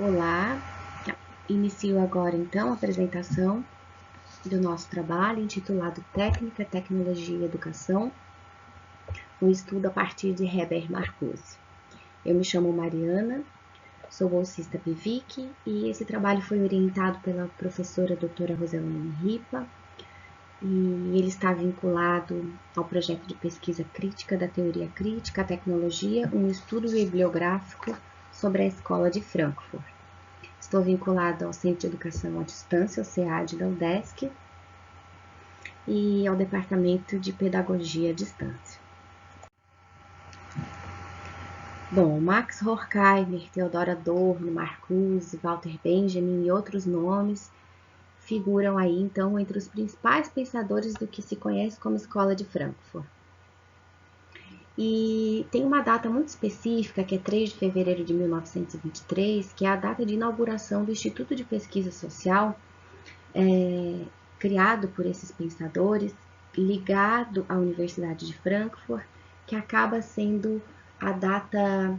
Olá, inicio agora então a apresentação do nosso trabalho intitulado Técnica, Tecnologia e Educação, um estudo a partir de Heber Marcuse. Eu me chamo Mariana, sou bolsista PIVIC e esse trabalho foi orientado pela professora doutora Roselane Ripa e ele está vinculado ao projeto de pesquisa crítica da teoria crítica à tecnologia, um estudo bibliográfico sobre a Escola de Frankfurt. Estou vinculado ao Centro de Educação à Distância, o SEAD da UDESC, e ao Departamento de Pedagogia à Distância. Bom, Max Horkheimer, Theodor Adorno, Marcuse, Walter Benjamin e outros nomes figuram aí, então, entre os principais pensadores do que se conhece como Escola de Frankfurt. E tem uma data muito específica, que é 3 de fevereiro de 1923, que é a data de inauguração do Instituto de Pesquisa Social, criado por esses pensadores, ligado à Universidade de Frankfurt, que acaba sendo a data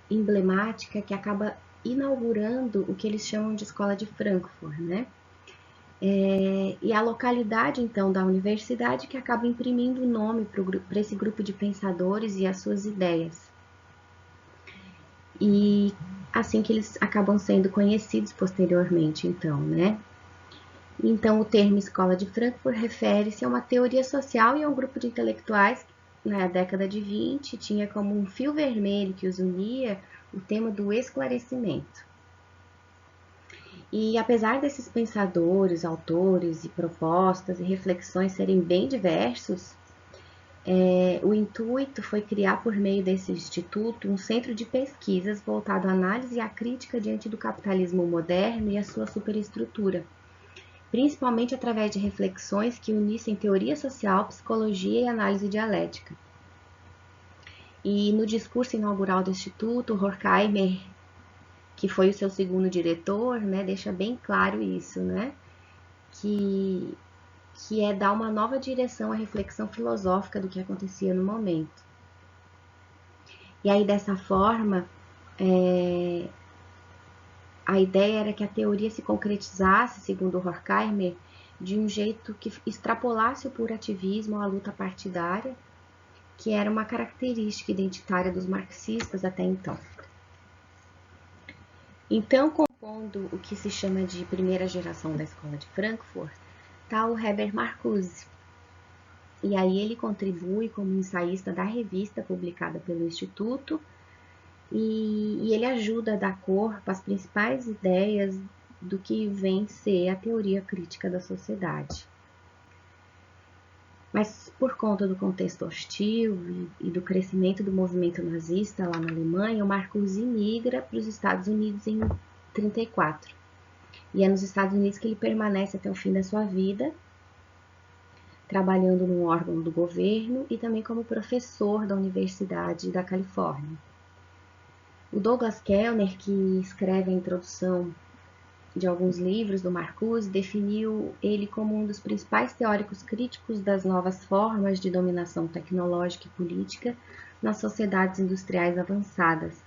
emblemática, que acaba inaugurando o que eles chamam de Escola de Frankfurt, né? E a localidade, então, da universidade que acaba imprimindo o nome para esse grupo de pensadores e as suas ideias. E assim que eles acabam sendo conhecidos posteriormente, então, né? Então, o termo Escola de Frankfurt refere-se a uma teoria social e a um grupo de intelectuais que, na década de 20, tinha como um fio vermelho que os unia o tema do esclarecimento. E apesar desses pensadores, autores e propostas e reflexões serem bem diversos, o intuito foi criar, por meio desse instituto, um centro de pesquisas voltado à análise e à crítica diante do capitalismo moderno e a sua superestrutura, principalmente através de reflexões que unissem teoria social, psicologia e análise dialética. E no discurso inaugural do Instituto, Horkheimer, que foi o seu segundo diretor, né, deixa bem claro isso, né, que é dar uma nova direção à reflexão filosófica do que acontecia no momento. E aí, dessa forma, a ideia era que a teoria se concretizasse, segundo Horkheimer, de um jeito que extrapolasse o puro ativismo à luta partidária, que era uma característica identitária dos marxistas até então. Então, compondo o que se chama de primeira geração da Escola de Frankfurt, está o Heber Marcuse. E aí ele contribui como ensaísta da revista publicada pelo Instituto e ele ajuda a dar corpo às principais ideias do que vem ser a teoria crítica da sociedade. Mas por conta do contexto hostil e do crescimento do movimento nazista lá na Alemanha, o Marcuse migra para os Estados Unidos em 1934. E é nos Estados Unidos que ele permanece até o fim da sua vida, trabalhando num órgão do governo e também como professor da Universidade da Califórnia. O Douglas Kellner, que escreve a introdução de alguns livros do Marcuse, definiu ele como um dos principais teóricos críticos das novas formas de dominação tecnológica e política nas sociedades industriais avançadas,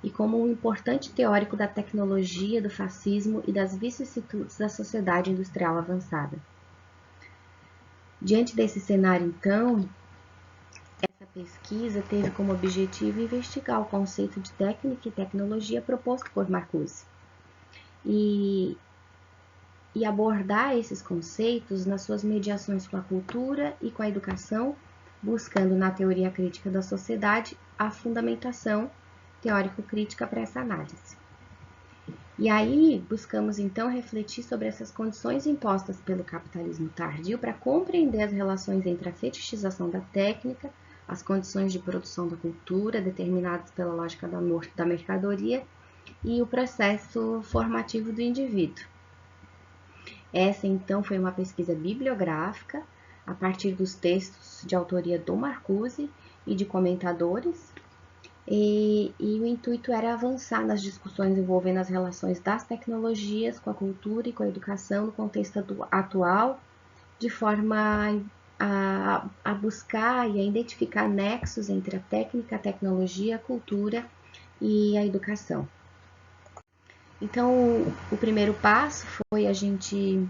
e como um importante teórico da tecnologia, do fascismo e das vicissitudes da sociedade industrial avançada. Diante desse cenário, então, essa pesquisa teve como objetivo investigar o conceito de técnica e tecnologia proposto por Marcuse e abordar esses conceitos nas suas mediações com a cultura e com a educação, buscando na teoria crítica da sociedade a fundamentação teórico-crítica para essa análise. E aí buscamos então refletir sobre essas condições impostas pelo capitalismo tardio para compreender as relações entre a fetichização da técnica, as condições de produção da cultura determinadas pela lógica da mercadoria e o processo formativo do indivíduo. Essa então foi uma pesquisa bibliográfica a partir dos textos de autoria do Marcuse e de comentadores, e o intuito era avançar nas discussões envolvendo as relações das tecnologias com a cultura e com a educação no contexto atual, de forma a buscar e a identificar nexos entre a técnica, a tecnologia, a cultura e a educação. Então, o primeiro passo foi a gente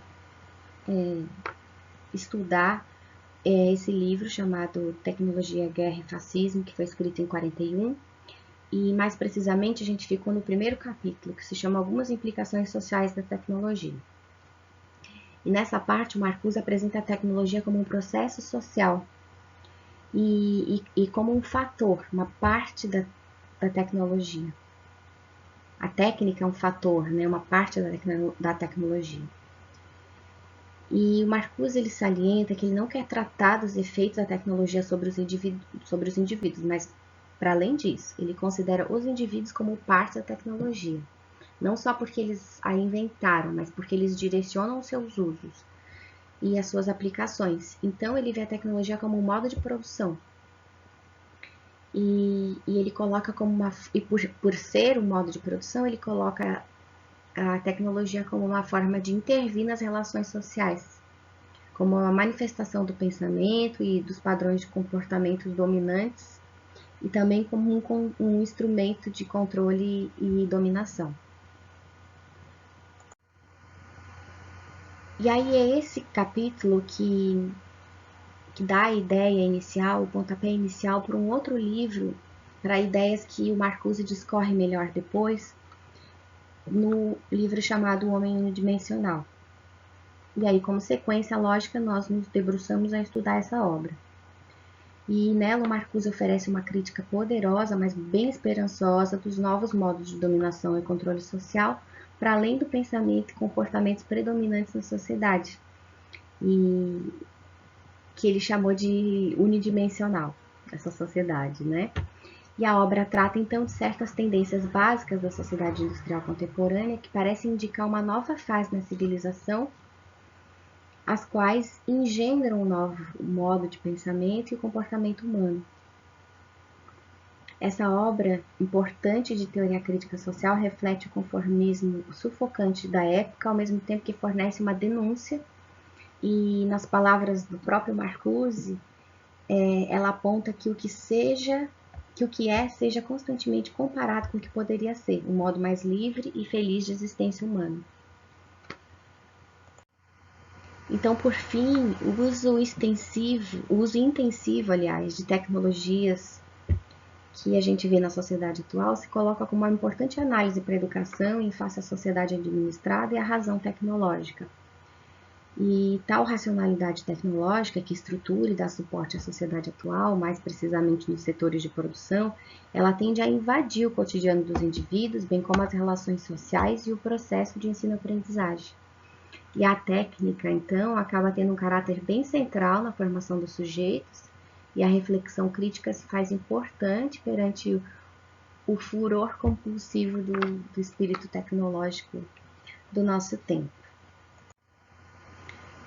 estudar esse livro chamado Tecnologia, Guerra e Fascismo, que foi escrito em 41, e mais precisamente a gente ficou no primeiro capítulo, que se chama Algumas Implicações Sociais da Tecnologia. E nessa parte, o Marcuse apresenta a tecnologia como um processo social e como um fator, uma parte da tecnologia. A técnica é um fator, né, uma parte da tecnologia. E o Marcuse ele salienta que ele não quer tratar dos efeitos da tecnologia sobre os indivíduos, mas, para além disso, ele considera os indivíduos como parte da tecnologia. Não só porque eles a inventaram, mas porque eles direcionam os seus usos e as suas aplicações. Então, ele vê a tecnologia como um modo de produção. E ele coloca como uma... E por ser um modo de produção, ele coloca a tecnologia como uma forma de intervir nas relações sociais, como uma manifestação do pensamento e dos padrões de comportamentos dominantes, e também como um instrumento de controle e dominação. E aí é esse capítulo que dá a ideia inicial, o pontapé inicial para um outro livro, para ideias que o Marcuse discorre melhor depois, no livro chamado O Homem Unidimensional. E aí, como sequência lógica, nós nos debruçamos a estudar essa obra. E nela o Marcuse oferece uma crítica poderosa, mas bem esperançosa, dos novos modos de dominação e controle social, para além do pensamento e comportamentos predominantes na sociedade, e que ele chamou de unidimensional, essa sociedade, né? E a obra trata então de certas tendências básicas da sociedade industrial contemporânea que parecem indicar uma nova fase na civilização, as quais engendram um novo modo de pensamento e comportamento humano. Essa obra importante de teoria crítica social reflete o conformismo sufocante da época, ao mesmo tempo que fornece uma denúncia, e nas palavras do próprio Marcuse, ela aponta que o que é seja constantemente comparado com o que poderia ser, um modo mais livre e feliz de existência humana. Então, por fim, o uso intensivo, aliás, de tecnologias que a gente vê na sociedade atual se coloca como uma importante análise para a educação em face à sociedade administrada e à razão tecnológica. E tal racionalidade tecnológica que estrutura e dá suporte à sociedade atual, mais precisamente nos setores de produção, ela tende a invadir o cotidiano dos indivíduos, bem como as relações sociais e o processo de ensino-aprendizagem. E a técnica, então, acaba tendo um caráter bem central na formação dos sujeitos, e a reflexão crítica se faz importante perante o furor compulsivo do espírito tecnológico do nosso tempo.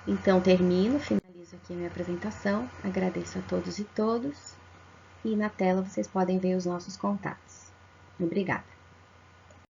Então, finalizo aqui a minha apresentação, agradeço a todos e todas, e na tela vocês podem ver os nossos contatos. Obrigada.